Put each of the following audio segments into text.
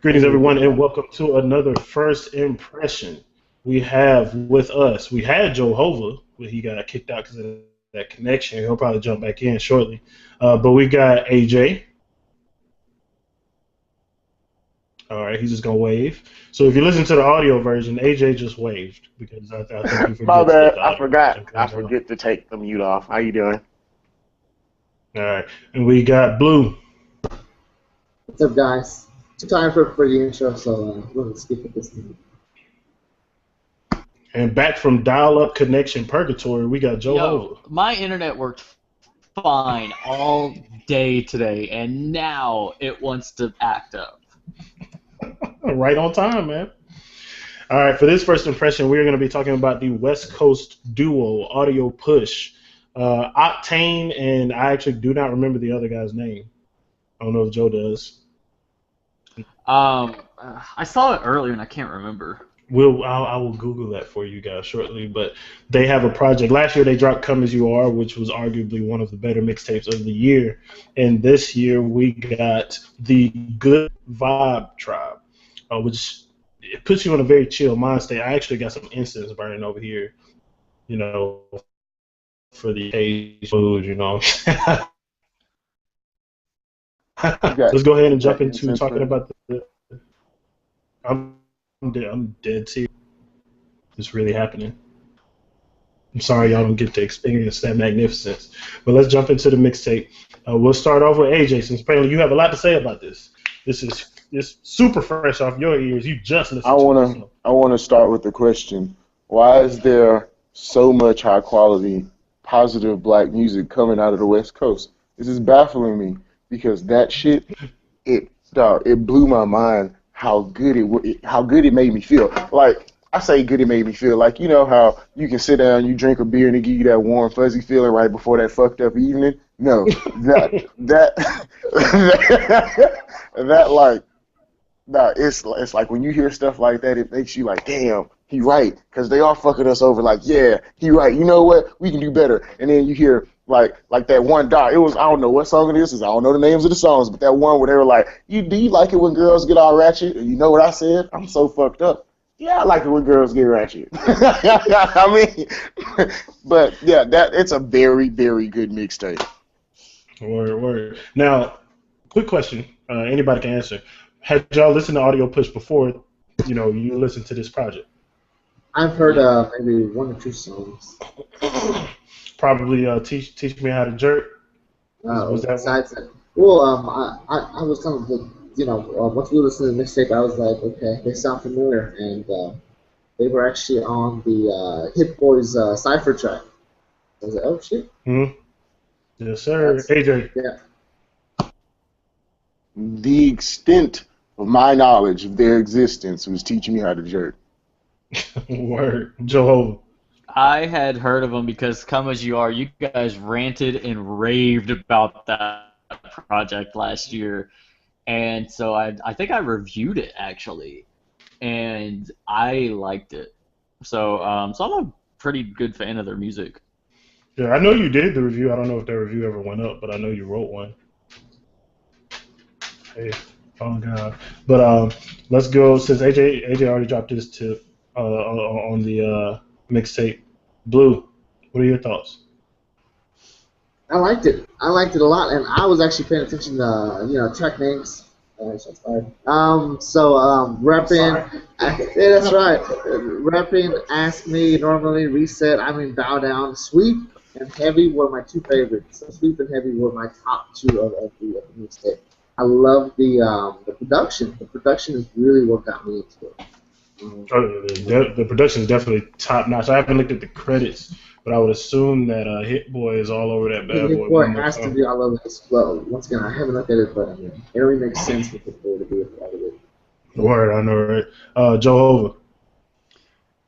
Greetings, everyone, and welcome to another First Impression. We have with us, we had Jehovah, but he got kicked out because of that connection. He'll probably jump back in shortly. But we got AJ. All right, he's just going to wave. So if you listen to the audio version, AJ just waved because I think he forgets My that bad. the I audio forgot. version I comes on. forget to take the mute off. How you doing? All right, and we got Blue. What's up, guys? Too tired for the intro, so we're gonna skip it this time. And back from dial-up connection purgatory, we got Jehovah. Yo, my internet worked fine all day today, and now it wants to act up. Right on time, man. All right, for this first impression, we're going to be talking about the West Coast duo, Audio Push. Octane, and I actually do not remember the other guy's name. I don't know if Joe does. I saw it earlier, and I can't remember. I will Google that for you guys shortly, but they have a project. Last year they dropped Come As You Are, which was arguably one of the better mixtapes of the year. And this year we got the Good Vibe Tribe, which it puts you in a very chill mind state. I actually got some incense burning over here, you know, for the food, you know. Let's go ahead and jump into talking about the I'm dead serious. It's really happening. I'm sorry y'all don't get to experience that magnificence. But let's jump into the mixtape. We'll start off with AJ, since apparently you have a lot to say about this. This is super fresh off your ears. You just listened to it. I wanna start with the question. Why is there so much high quality, positive black music coming out of the West Coast? This is baffling me because that shit it blew my mind how good it made me feel. Like, I say good it made me feel. Like, you know how you can sit down, you drink a beer, and it give you that warm, fuzzy feeling right before that fucked up evening? No. It's like when you hear stuff like that, it makes you like, damn, he right. Because they are fucking us over like, yeah, he right. You know what? We can do better. And then you hear like that one dot. It was, I don't know what song it is. I don't know the names of the songs, but that one where they were like, do you like it when girls get all ratchet? And you know what I said? I'm so fucked up. Yeah, I like it when girls get ratchet. I mean, but yeah, it's a very, very good mixtape. Word. Now, quick question. Anybody can answer. Had y'all listened to Audio Push before, you listened to this project? I've heard maybe one or two songs. Probably teach me how to jerk. Was that besides that? Well, I was kind of once we listened to the mixtape, I was like, okay, they sound familiar, and they were actually on the Hit Boys Cypher track. I was like, oh shit. Yes, sir. AJ. Yeah. The extent of my knowledge of their existence was teaching me how to jerk. Word. Jehovah. I had heard of them because Come As You Are, you guys ranted and raved about that project last year. And so I think I reviewed it, actually. And I liked it. So I'm a pretty good fan of their music. Yeah, I know you did the review. I don't know if that review ever went up, but I know you wrote one. Hey, oh God. But let's go, since AJ already dropped his tip on the mixtape. Blue, what are your thoughts? I liked it. I liked it a lot, and I was actually paying attention to track names. Repping. Yeah, that's right. Repping, Ask Me, Normally, Reset. I mean, Bow Down, Sweep, and Heavy were my two favorites. So Sweep and Heavy were my top two of the mixtape. I love the production. The production is really what got me into it. The production is definitely top notch. I haven't looked at the credits, but I would assume that Hit Boy is all over that bad boy. Hit Boy has to be all over this flow. Once again, I haven't looked at it, but it really makes sense for Hit Boy to be a part of it. Word, I know, right? Jehovah.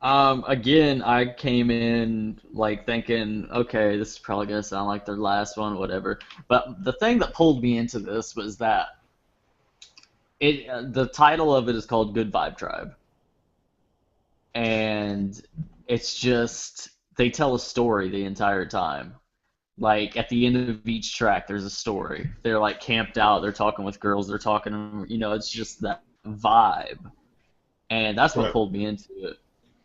Again, I came in like thinking, okay, this is probably gonna sound like their last one, whatever. But the thing that pulled me into this was that the title of it is called Good Vibe Tribe. And it's just, they tell a story the entire time. Like, at the end of each track, there's a story. They're, like, camped out, they're talking with girls, they're talking, it's just that. vibe, and that's what Right. pulled me into it.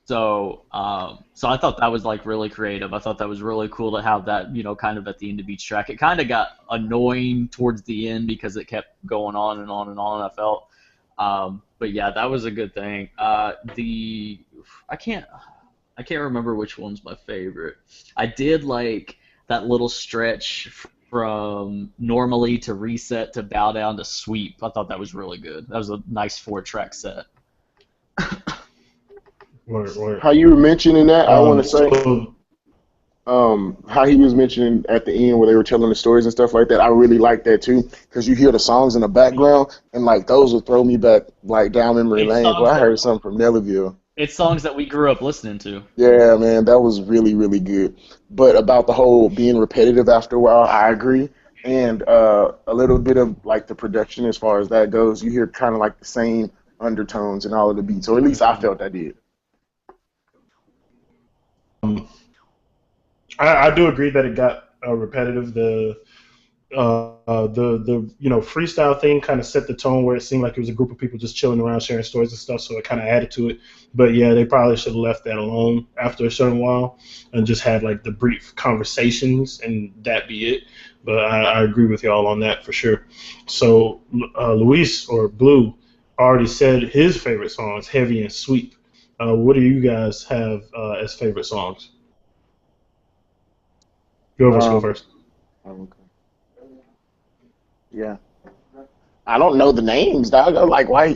So, so I thought that was like really creative. I thought that was really cool to have that, kind of at the end of each track. It kind of got annoying towards the end because it kept going on and on and on. I felt, but yeah, that was a good thing. I can't remember which one's my favorite. I did like that little stretch from normally to reset to bow down to sweep. I thought that was really good. That was a nice 4-track set. Word. How you were mentioning that, I want to say, So, how he was mentioning at the end where they were telling the stories and stuff like that. I really like that too, because you hear the songs in the background, and like those will throw me back like down memory It's lane. songs Well, I that heard something from Nellyville. it's songs that we grew up listening to. Yeah, man, that was really, really good. But about the whole being repetitive after a while, I agree. And a little bit of like the production as far as that goes, you hear kind of like the same undertones in all of the beats, or at least I felt I did. I do agree that it got repetitive. The freestyle thing kind of set the tone where it seemed like it was a group of people just chilling around sharing stories and stuff, so it kind of added to it. But yeah, they probably should have left that alone after a certain while and just had like the brief conversations and that be it. But I agree with y'all on that for sure. So Luis or Blue already said his favorite songs, Heavy and Sweep. What do you guys have as favorite songs? Whoever's go Um, first. okay. Yeah. I don't know the names, dog. I'm like, why?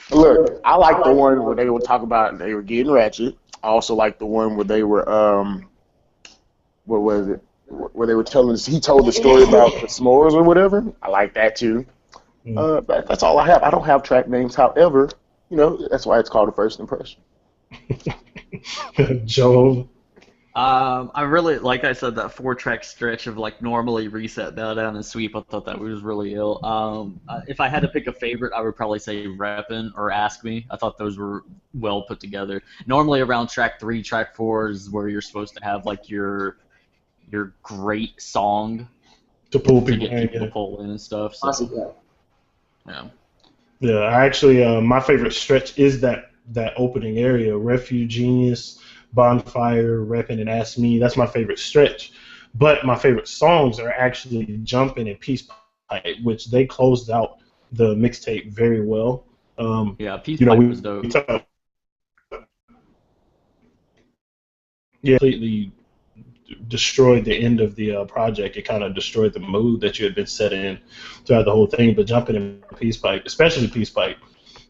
Look, I like the one where they would talk about they were getting ratchet. I also like the one where they were, what was it? Where they were telling us, he told the story about the s'mores or whatever. I like that too. That's all I have. I don't have track names. However, that's why it's called a first impression. Joe. I really, like I said, that 4-track stretch of like normally reset, bow down, and sweep. I thought that was really ill. If I had to pick a favorite, I would probably say Reppin' or Ask Me. I thought those were well put together. Normally around track 3, track 4 is where you're supposed to have like your great song To pull to people get in, people to yeah. pull in and stuff. Classic, So yeah. yeah. Yeah, I actually, my favorite stretch is that opening area, Refuge, Genius, Bonfire, Reppin', and Ask Me. That's my favorite stretch. But my favorite songs are actually Jumpin' and Peace Pipe, which they closed out the mixtape very well. Yeah, Peace You know, Pipe we was dope. talk, yeah, completely destroyed the end of the project. It kind of destroyed the mood that you had been set in throughout the whole thing. But Jumpin' and Peace Pipe, especially Peace Pipe,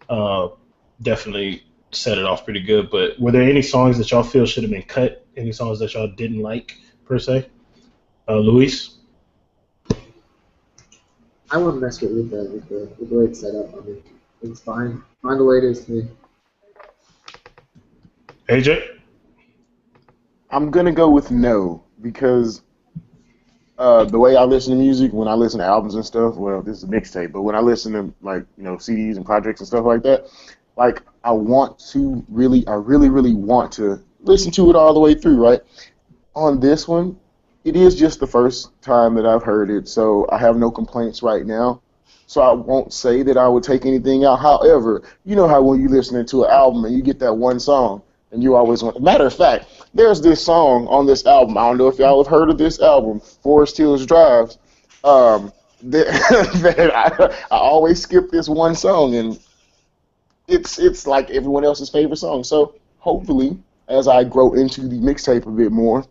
uh, definitely set it off pretty good. But were there any songs that y'all feel should have been cut? Any songs that y'all didn't like per se? Luis? I wouldn't mess with the way it's set up. I mean, it's fine. Fine the way it is to me. AJ? I'm gonna go with no because the way I listen to music, when I listen to albums and stuff, well, this is a mixtape, but when I listen to like CDs and projects and stuff like that, like I really, really want to listen to it all the way through, right? On this one, it is just the first time that I've heard it, so I have no complaints right now. So I won't say that I would take anything out. However, you know how when you listening to an album and you get that one song and you always want. Matter of fact, there's this song on this album. I don't know if y'all have heard of this album, Forest Hills Drive. That, that I always skip this one song, and it's like everyone else's favorite song. So hopefully, as I grow into the mixtape a bit more,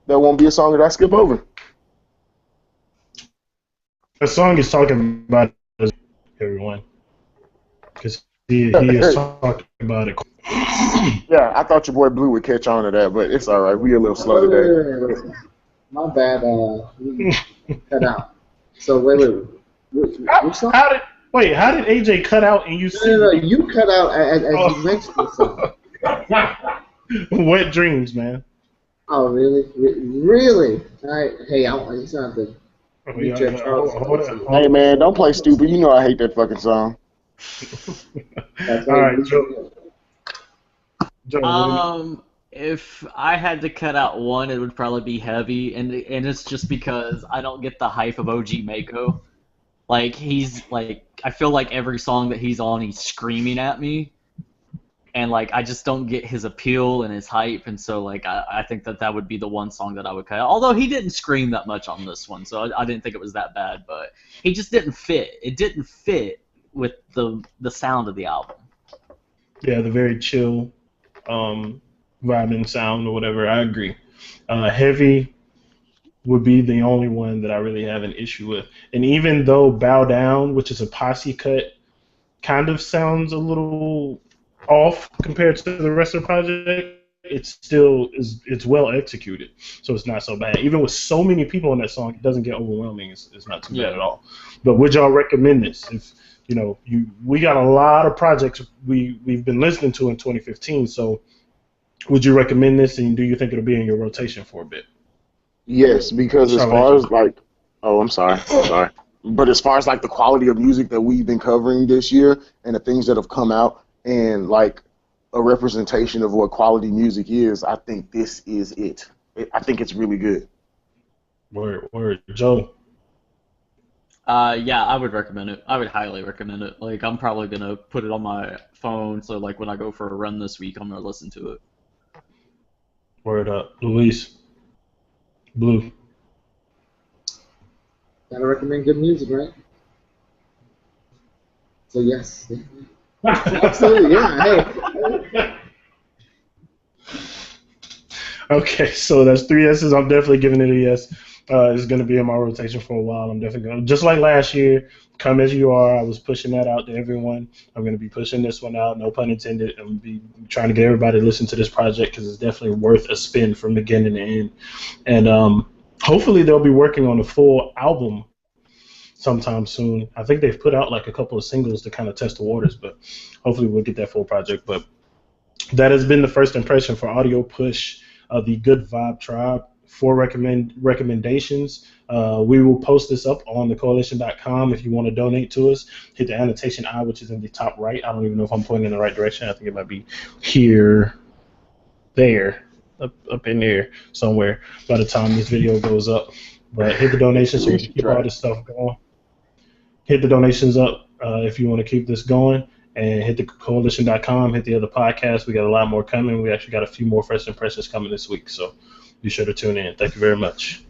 there won't be a song that I skip over. The song is talking about everyone. Because he is talking about it. Yeah, I thought your boy Blue would catch on to that, but it's all right. We a little slow today. My bad. We cut out. So wait. Which song? How did AJ cut out and you see No. You cut out as you mentioned the song. Wet Dreams, man? Oh, really? Really? All right. Hey, it's not the Oh, meet yeah, Jeff yeah, Charles. Hey man, don't play stupid. You know I hate that fucking song. That's All why right, Joe. Joe, If I had to cut out one, it would probably be Heavy, and it's just because I don't get the hype of OG Mako. Like he's like, I feel like every song that he's on, he's screaming at me, and like I just don't get his appeal and his hype, and so like I think that would be the one song that I would cut. Although he didn't scream that much on this one, so I didn't think it was that bad, but he just didn't fit. It didn't fit with the sound of the album. Yeah, the very chill, vibing sound or whatever. I agree. Heavy would be the only one that I really have an issue with. And even though Bow Down, which is a posse cut, kind of sounds a little off compared to the rest of the project, it still is, it's well executed, so it's not so bad. Even with so many people on that song, it doesn't get overwhelming. It's not too bad at all. But would y'all recommend this? If we got a lot of projects we've been listening to in 2015, so would you recommend this, and do you think it'll be in your rotation for a bit? Yes, because as far as like, oh, I'm sorry. But as far as like the quality of music that we've been covering this year and the things that have come out and like a representation of what quality music is, I think this is it. I think it's really good. Word, Joe. Yeah, I would recommend it. I would highly recommend it. Like, I'm probably gonna put it on my phone, so like when I go for a run this week, I'm gonna listen to it. Word up, Luis. Blue. Gotta recommend good music, right? So yes, absolutely, yeah. Hey. Okay, so that's 3 yeses. I'm definitely giving it a yes. It's going to be in my rotation for a while. I'm definitely going to, just like last year, Come As You Are. I was pushing that out to everyone. I'm going to be pushing this one out, no pun intended. I'm going to be trying to get everybody to listen to this project because it's definitely worth a spin from beginning to end. And hopefully they'll be working on a full album sometime soon. I think they've put out like a couple of singles to kind of test the waters, but hopefully we'll get that full project. But that has been the first impression for Audio Push, the Good Vibe Tribe. 4 recommendations. We will post this up on the Koalition.com if you want to donate to us. Hit the annotation I, which is in the top right. I don't even know if I'm pointing in the right direction. I think it might be here, there, up in there somewhere by the time this video goes up. But hit the donations so we can keep all this stuff going. Hit the donations up if you want to keep this going. And hit the Koalition.com, hit the other podcasts. We got a lot more coming. We actually got a few more first impressions coming this week. So be sure to tune in. Thank you very much.